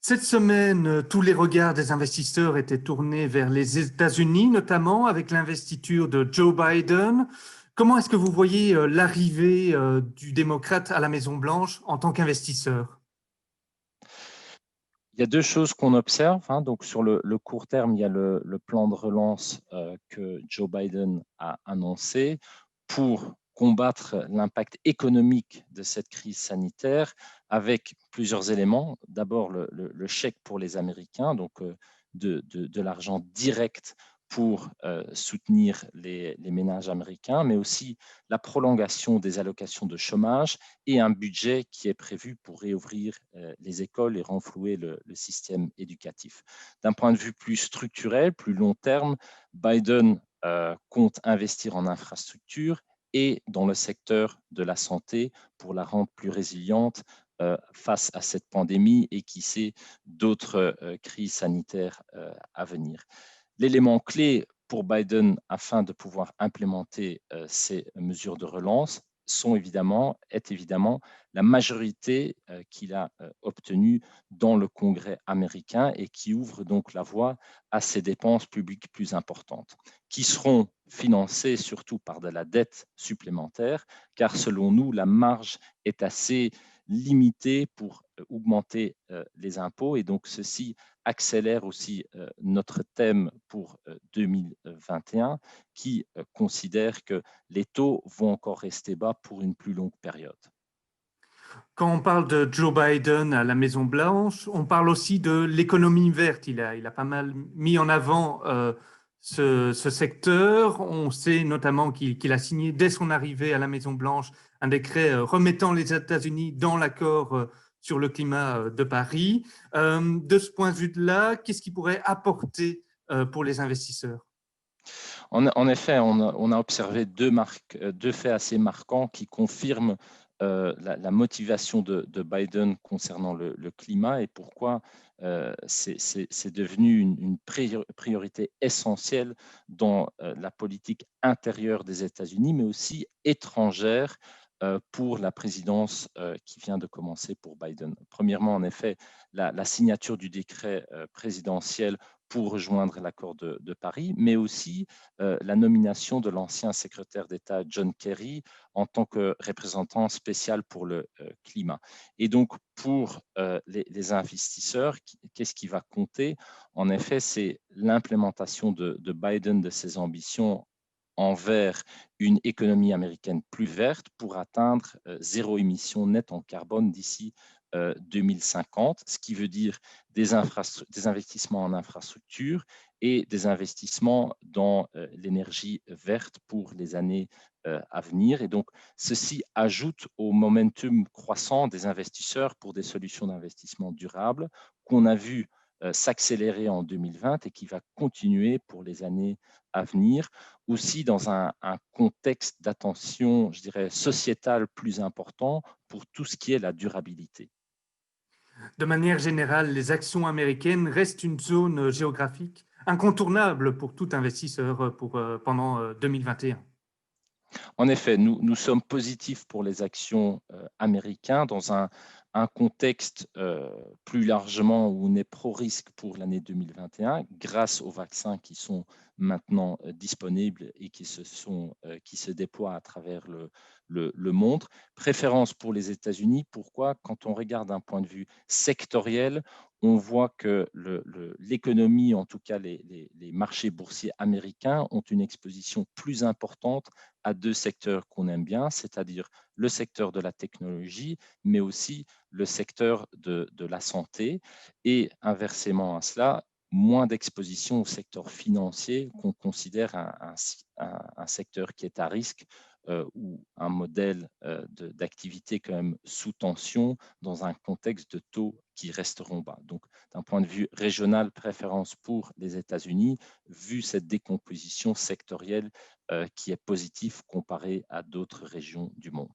Cette semaine, tous les regards des investisseurs étaient tournés vers les États-Unis, notamment avec l'investiture de Joe Biden. Comment est-ce que vous voyez l'arrivée du démocrate à la Maison-Blanche en tant qu'investisseur? Il y a deux choses qu'on observe, hein. Donc, sur le court terme, il y a le plan de relance que Joe Biden a annoncé pour combattre l'impact économique de cette crise sanitaire avec plusieurs éléments. D'abord, le chèque pour les Américains, donc de l'argent direct pour soutenir les ménages américains, mais aussi la prolongation des allocations de chômage et un budget qui est prévu pour réouvrir les écoles et renflouer le système éducatif. D'un point de vue plus structurel, plus long terme, Biden compte investir en infrastructure et dans le secteur de la santé pour la rendre plus résiliente face à cette pandémie et qui sait d'autres crises sanitaires à venir. L'élément clé pour Biden afin de pouvoir implémenter ces mesures de relance est évidemment la majorité qu'il a obtenue dans le Congrès américain et qui ouvre donc la voie à ces dépenses publiques plus importantes, qui seront financées surtout par de la dette supplémentaire, car selon nous, la marge est assez limitée pour augmenter les impôts et donc ceci accélère aussi notre thème pour 2021 qui considère que les taux vont encore rester bas pour une plus longue période. Quand on parle de Joe Biden à la Maison-Blanche, on parle aussi de l'économie verte. Il a pas mal mis en avant ce secteur. On sait notamment qu'il a signé dès son arrivée à la Maison-Blanche un décret remettant les États-Unis dans l'accord sur le climat de Paris. De ce point de vue-là, qu'est-ce qu'il pourrait apporter pour les investisseurs? En effet, on a observé deux faits assez marquants qui confirment la motivation de Biden concernant le climat et pourquoi c'est devenu une priorité essentielle dans la politique intérieure des États-Unis, mais aussi étrangère pour la présidence qui vient de commencer pour Biden. Premièrement, en effet, la signature du décret présidentiel pour rejoindre l'accord de Paris, mais aussi la nomination de l'ancien secrétaire d'État John Kerry en tant que représentant spécial pour le climat. Et donc, pour les investisseurs, qu'est-ce qui va compter? En effet, c'est l'implémentation de Biden de ses ambitions envers une économie américaine plus verte pour atteindre zéro émission nette en carbone d'ici 2050, ce qui veut dire des investissements en infrastructure et des investissements dans l'énergie verte pour les années à venir. Et donc, ceci ajoute au momentum croissant des investisseurs pour des solutions d'investissement durables qu'on a vu s'accélérer en 2020 et qui va continuer pour les années à venir, aussi dans un contexte d'attention, je dirais, sociétale plus important pour tout ce qui est la durabilité. De manière générale, les actions américaines restent une zone géographique incontournable pour tout investisseur pendant 2021. En effet, nous sommes positifs pour les actions américaines dans un contexte plus largement où on est pro-risque pour l'année 2021 grâce aux vaccins qui sont maintenant disponibles et qui se déploient à travers le monde. Préférence pour les États-Unis. Pourquoi? Quand on regarde d'un point de vue sectoriel, on voit que l'économie, en tout cas les marchés boursiers américains, ont une exposition plus importante à deux secteurs qu'on aime bien, c'est-à-dire le secteur de la technologie, mais aussi le secteur de la santé. Et inversement à cela, moins d'exposition au secteur financier qu'on considère un secteur qui est à risque ou un modèle d'activité quand même sous tension dans un contexte de taux qui resteront bas. Donc, d'un point de vue régional, préférence pour les États-Unis, vu cette décomposition sectorielle qui est positive comparée à d'autres régions du monde.